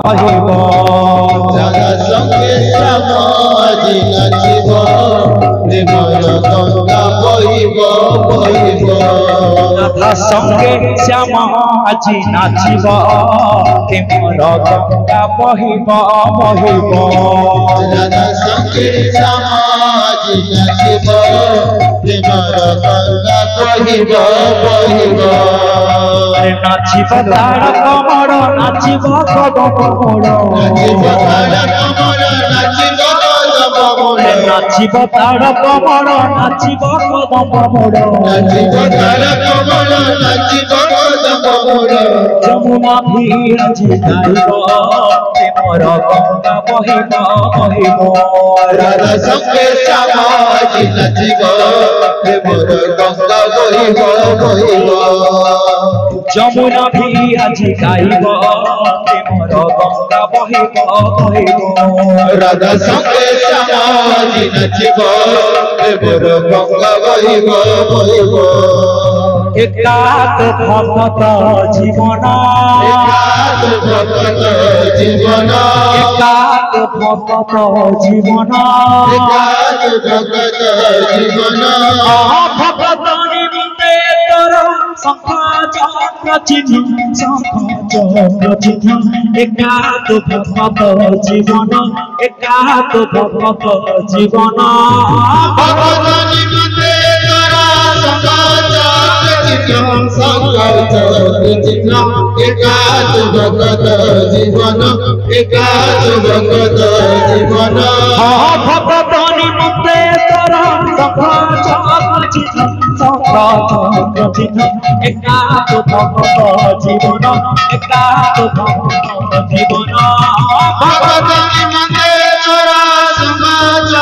বহিব রাধা সঙ্গে শ্যাম আজি নাচিব প্রেমর গঙ্গা বহিব বহিব রাধা সঙ্গে শ্যাম আজি নাচিব প্রেমর গঙ্গা বহিব বহিব রাধা সঙ্গে শ্যাম আজি নাচিব প্রেমর গঙ্গা বহিব বহিব নাচিব তার কমর নাচিব কদম মোড় নাচিব তার কমর নাচিব কদম মোড় নাচিব তার কমর নাচিব কদম মোড় নাচিব তার কমর নাচিব কদম মোড় যমুনা ভিড়াজি গাইব প্রেমর গঙ্গা বহিব বহিব রাধা সঙ্গে শ্যাম আজি নাচিব প্রেমর গঙ্গা বহিব বহিব যমুনা ভিড়াজি গাইব প্রেমর গঙ্গা বহিব বহিব রাধা সঙ্গে শ্যাম আজি নাচিব প্রেমর গঙ্গা বহিব বহিব একাত ভগত জীবন একাত ভগত জীবন একাত ভগত জীবন একাত ভগত জীবন ভগত নিমিত্তে তোর শঙ্খ চক্র চিহ্ন শঙ্খ চক্র চিহ্ন একাত ভগত জীবন একাত ভগত জীবন ভগত নিমিত্তে তোরা সমাজ সংকল্প চিহ্ন একাত ভগত জীবন একাত ভগত জীবন ভগত নিমিত্তে তোর শঙ্খ চক্র চিহ্ন শঙ্খ চক্র চিহ্ন একাত ভগত জীবন একাত ভগত জীবন ভগত নিমিত্তে তোরা সমাজ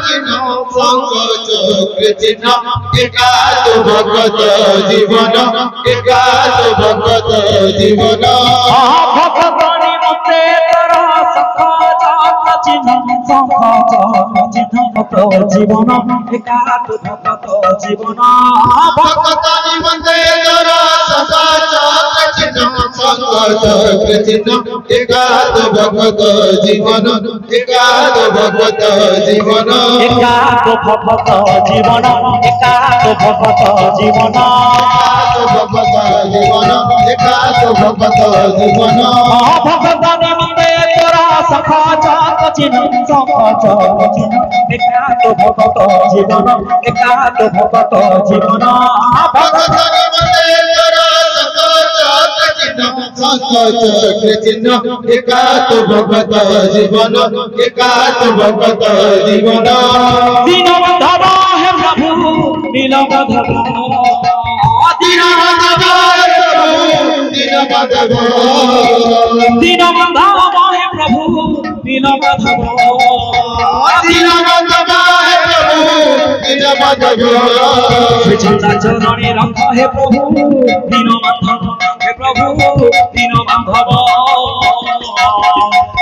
চিহ্ন সংকল্প চিহ্ন একাত ভগত জীবন একাত ভগত জীবন ভগত নিমিত্তে তোর শঙ্খ চক্র চিহ্ন শঙ্খ চক্র চিহ্ন ভগত জীবন একাত ভগত জীবন ভগত নিমিত্তে তোরা সমাজ চিহ্ন সংকল্প চিহ্ন একাত ভগত জীবন একাত ভগত জীবন একাত ভগত জীবন একাত ভগত জীবন ভগত জীবন একাত ভগত জীবন ভগত নিমিত্তে তোরা শঙ্খ চক্র চিহ্ন শঙ্খ চক্র চিহ্ন একাত ভগত জীবন একাত ভগত জীবন ভগত নিমিত্তে তোরা সমাজ চিহ্ন সংকল্প চিহ্ন একাত ভগত জীবন একাত ভগত জীবন দীনবন্ধব হে প্রভু নীলমাধব দীনবন্ধব দীনবন্ধব দীনবন্ধব হে প্রভু নীলমাধব দীনবন্ধব হে প্রভু দীনবন্ধব শ্রীচিন্তা চরণে রঙ্গ হে প্রভু দীনবন্ধব হে প্রভু দীনবন্ধব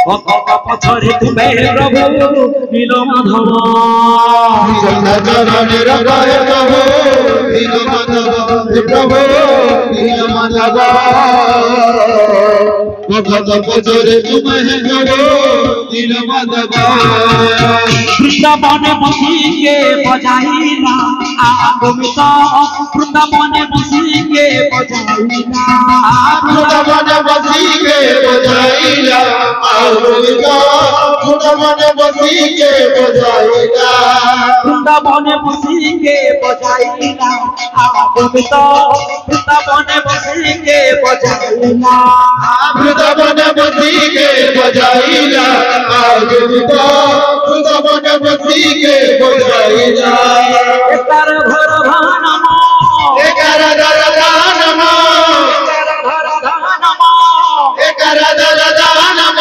ভক্ত পথরে তুমে হে প্রভু নীলমাধব চরণে রঙ্গ হে প্রভু দীনবন্ধব হে প্রভু দীনবন্ধব ভক্ত পথরে তুমে হে প্রভু দীনবন্ধব বৃন্দাবনে বসিকে বজাইলা আগমিত বৃন্দাবনে বসিকে বজাইলা বৃন্দাবনে বসিকে বজাইলা আগমিত বৃন্দাবনে বসিকে বজাইলা বৃন্দাবনে বসিকে বজাইলা আগমিত বৃন্দাবনে বসিকে বজাইলা বৃন্দাবনে বসিকে বজাইলা আগমিত বৃন্দাবনে বসিকে বজাইলা একার ধর ধানম একার ধর ধানম একার ধর ধানম একার ধর ধানম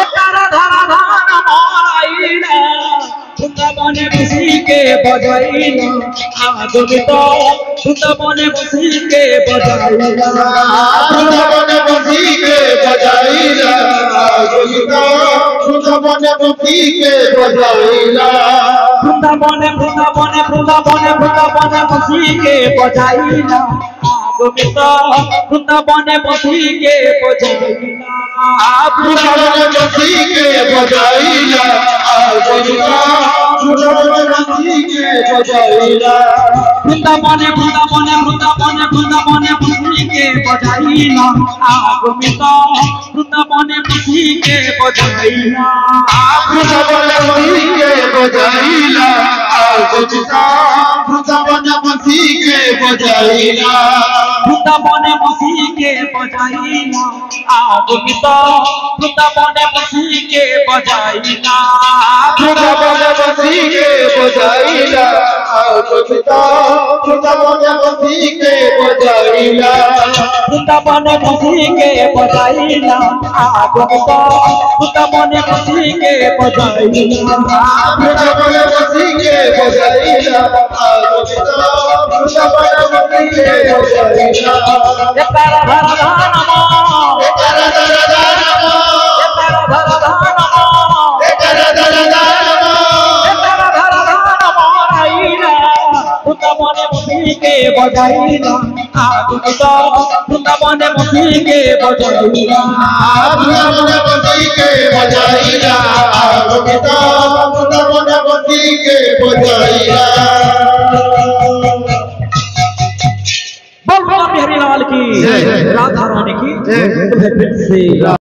একার ধর ধানম আইলা বৃন্দাবনে বসিকে বজাইলা আগমিত বৃন্দাবনে বসিকে বজাইলা বৃন্দাবনে বসিকে বজাইলা আগমিত বৃন্দাবনে বসিকে বজাইলা বৃন্দাবনে বৃন্দাবনে বৃন্দাবনে বৃন্দাবনে বসিকে বজাইলা আগমিত বৃন্দাবনে বসিকে বজাইলা বৃন্দাবনে বসিকে বজাইলা আর গোবিন্দ বৃন্দাবনে বসিকে বজাইলা বৃন্দাবনে বৃন্দাবনে বৃন্দাবনে বৃন্দাবনে বসিকে বজাইলা গোবিন্দ বৃন্দাবনে বসিকে বজাইলা বৃন্দাবনে বসিকে বজাইলা আর গোবিন্দ বৃন্দাবনে বসিকে বজাইলা বৃন্দাবনে বসিকে বজাইলা গোবিন্দ বৃন্দাবনে বসিকে বজাইলা বৃন্দাবনে বসিকে বজাইলা আর গোবিন্দ বৃন্দাবনে বসিকে বজাইলা বৃন্দাবনে বসিকে বজাইলা গোবিন্দ বৃন্দাবনে বসিকে বজাইলা বৃন্দাবনে বসিকে বজাইলা আর গোবিন্দ বৃন্দাবনে বসিকে বজাইলা একারা ধরা নম একারা ধরা নম একারা ধরা নম একারা ধরা নম একারা ধরা নম রাইলা বৃন্দাবনে বসিকে বজাইলা গোবিন্দ বৃন্দাবনে বসিকে বজাইলা বৃন্দাবনে বসিকে বজাইলা আর গোবিন্দ বৃন্দাবনে বসিকে বজাইলা बोल बिहारी लाल की जय। राधा रानी की जय। जय।